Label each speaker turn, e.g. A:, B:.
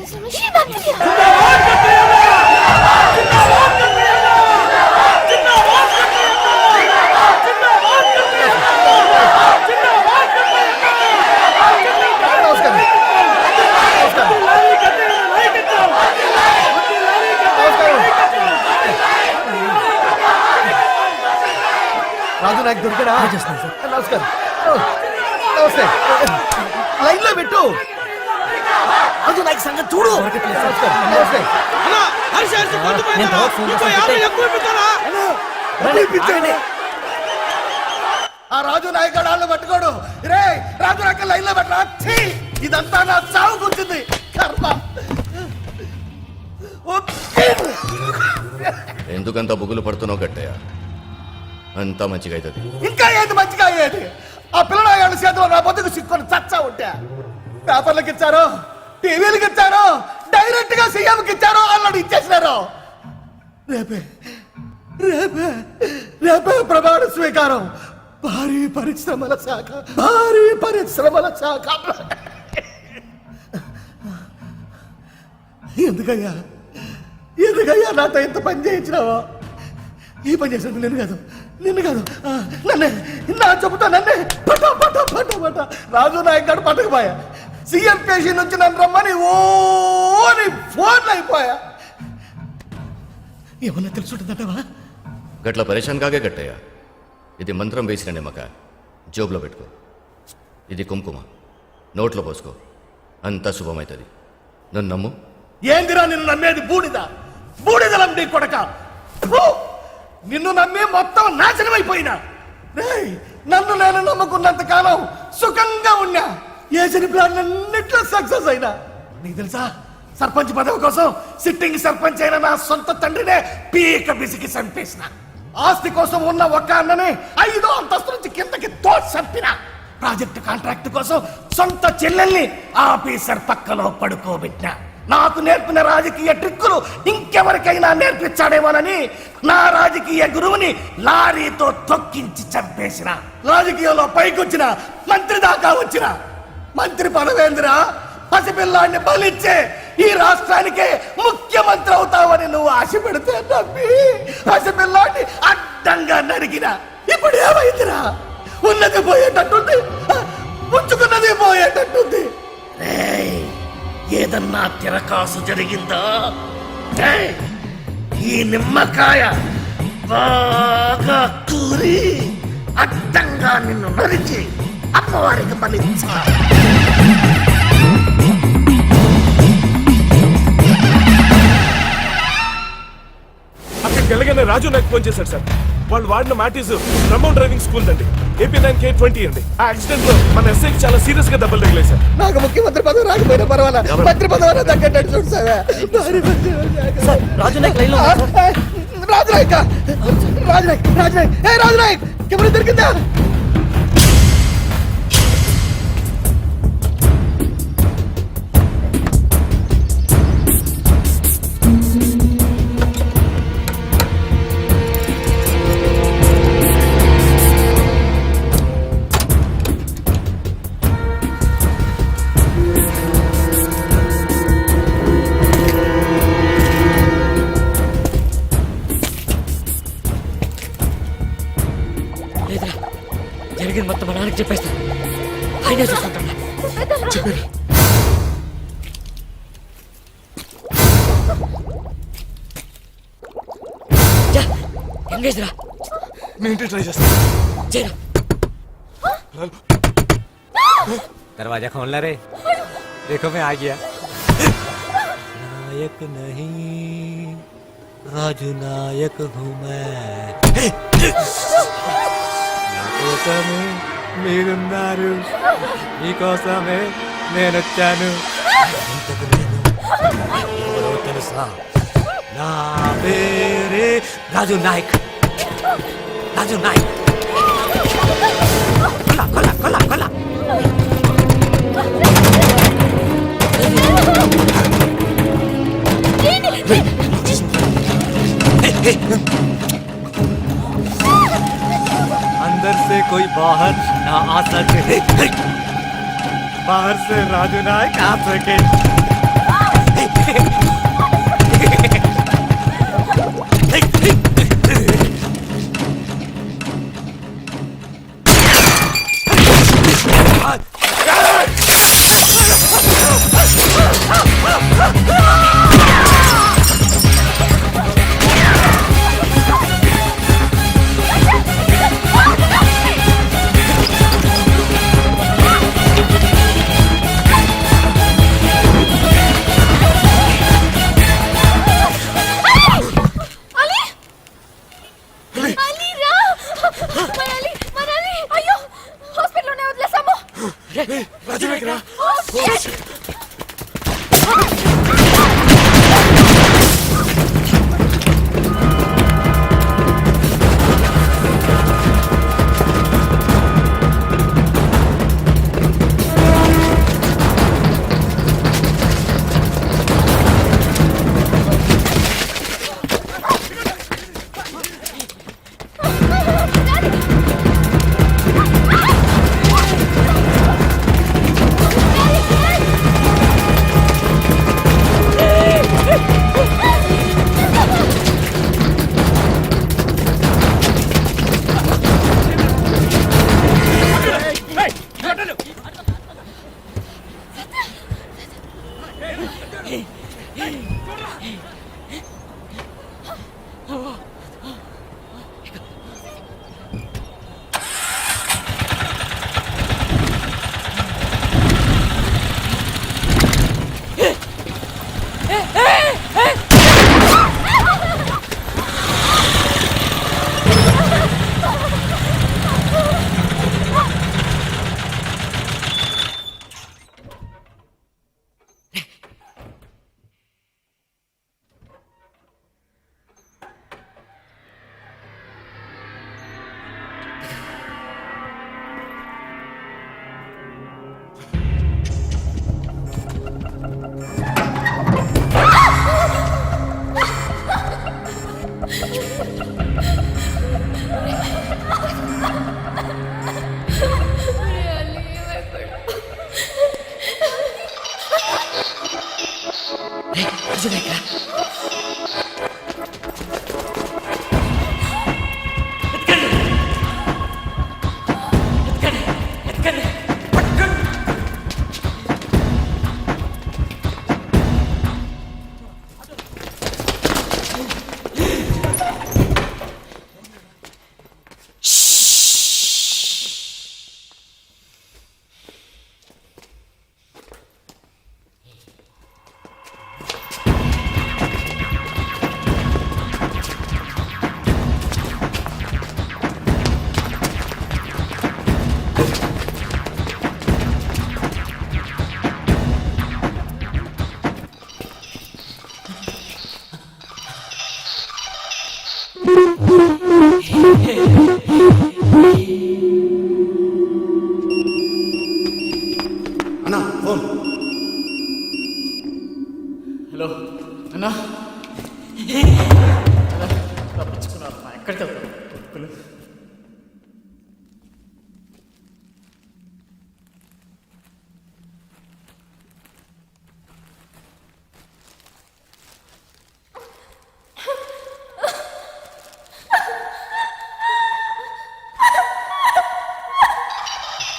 A: రాజు నాయక్ దొరికాడా? నమస్కారం. నమస్తే. లైన్ లో పెట్టు. రాజు నాయక్ సంగతి చూడు. నమస్తే. ఆ రాజు నాయక్ వాళ్ళు పట్టుకోడు. రే రాజు నాయక్ లైన్ లో పెట్టరా. ఇదంతా నా చావు కూర్చుంది. కర్మ.
B: ఎందుకంత బుగులు పడుతున్నావు గట్టయ్య? అంతా మంచిగా అవుతుంది.
A: ఇంకా ఏది మంచిగా అయ్యేది? ఆ పిల్లల చేతిలో నా బతుకు సిక్కుని చచ్చా ఉంటే పేపర్లకు ఇచ్చారు, టీవీలకు ఇచ్చారు, డైరెక్ట్ గా సీఎంకి ఇచ్చారు, అల్లడి ఇచ్చేసినారు. రేపే రేపే రేపే ప్రమాణ స్వీకారం. భారీ పరిశ్రమల శాఖ, భారీ పరిశ్రమల శాఖ. ఎందుకయ్యా ఎందుకయ్యా నాతో ఇంత పని చేయించినావా? ఈ పని చేసినట్టు నిన్ను కాదు నన్నే, నా చెబుతా నన్నే పట పట పట పట. రాజు నాయక్ గారు పట్టకపోయా. సీఎం పేషీ నుంచి నన్ను రమ్మని ఓని ఫోన్ అయిపోయా. ఏమన్నా తెలుసుంటుందటవా?
B: గట్ల పరేషాన్ కాగే గట్టయ్య. ఇది మంత్రం వేసిన నిమ్మక, జోబులో పెట్టుకో. ఇది కుంకుమ, నోట్లో పోసుకో. అంతా శుభమవుతుంది. నన్ను నమ్ము.
A: ఏందిరా నిన్ను నమ్మేది? బూడిదలం నీ కొడక. నిన్ను నమ్మి మొత్తం నాశనం అయిపోయినా. నన్ను నేను నమ్ముకున్నంత కాలం సుఖంగా ఉన్నా. ఏసిన ప్లాన్ అన్నిట్లో సక్సెస్ అయినా. నీకు తెలుసా, సర్పంచ్ పదవి కోసం సిట్టింగ్ సర్పంచ్ అయిన నా సొంత తండ్రినే పీక బిసికి చంపేసిన. ఆస్తి కోసం ఉన్న ఒక్క అన్నని 5వ అంతస్తు నుంచి కిందకి చంపిన. ప్రాజెక్టు కాంట్రాక్ట్ కోసం సొంత చెల్లెల్ని ఆఫీసర్ పక్కలో పడుకోబెట్టిన. నాకు నేర్పిన రాజకీయ ట్రిక్కులు ఇంకెవరికైనా నేర్పించాడేమోనని నా రాజకీయ గురువుని లారీతో తొక్కించి చంపేసిన. రాజకీయంలో పైకొచ్చిన, మంత్రి దాకా వచ్చిన. మంత్రి పదవేంద్రా, పసిపిల్లాన్ని బలిచ్చే ఈ రాష్ట్రానికే ముఖ్యమంత్రి అవుతావని నువ్వు ఆశ పెడితే నమ్మి పసిపిల్లాన్ని అడ్డంగా నరికిన. ఇప్పుడు ఏమైందిరా? ఉన్నది పోయేటట్టుంది, ఉంచుకున్నది పోయేటట్టుంది. ఏదన్నా తిరకాసు జరిగిందా? ఈ నిమ్మకాయ బాగా కూరి అడ్డంగా నిన్ను నరికి అమ్మవారికి బలించా.
C: అక్కడికి వెళ్ళగానే రాజు నాకు ఫోన్ చేశాడు సార్. వాళ్ళు వాడిన మ్యాటీస్ బ్రహ్మం డ్రైవింగ్ స్కూల్ అండి. AP 9K20 అండి. ఆ యాక్సిడెంట్ లో మన ఎస్ఐకి చాలా సీరియస్ గా దెబ్బలు తగిలాయి సార్.
A: నాకు ముఖ్యమంత్రి పదవి రాకపోయినా పర్వాలేదు, మంత్రి పదవి తగ్గట్టు చూడు సార్.
D: రాజు నాయక్ లైన్ లో
A: రాజు నాయక్ కెమెరా దొరికిందా?
D: జరిగింది మొత్తం మా నాన్నకి చెప్పేస్తాను. ఆయనే చూసుకుంటాను. చెప్పారు. ఎంగేజ్ రా.
C: మీ ఇంటికి ట్రై చేస్తా.
E: दरवाजा खोल ला रे. देखो मैं आ गया. नायक नहीं, राजू नायक हूँ मैं. నాకోసమే మీరున్నారు, మీకోసమే నేను వచ్చాను. ఇంతకు నేను ఎవరో తెలుసా? నా పేరే రాజు నాయక్. రాజు నాయక్. కొలా కొలా కొలా కొలా. अंदर से कोई बाहर ना आ सके, बाहर से राजू नायक आ सके.
D: అర్జున్ ఎక్కడ?
A: అన్నా ఫోన్.
D: హలో అన్నా తప్పించుకున్నారు ఎక్కడికి వెళ్తారు?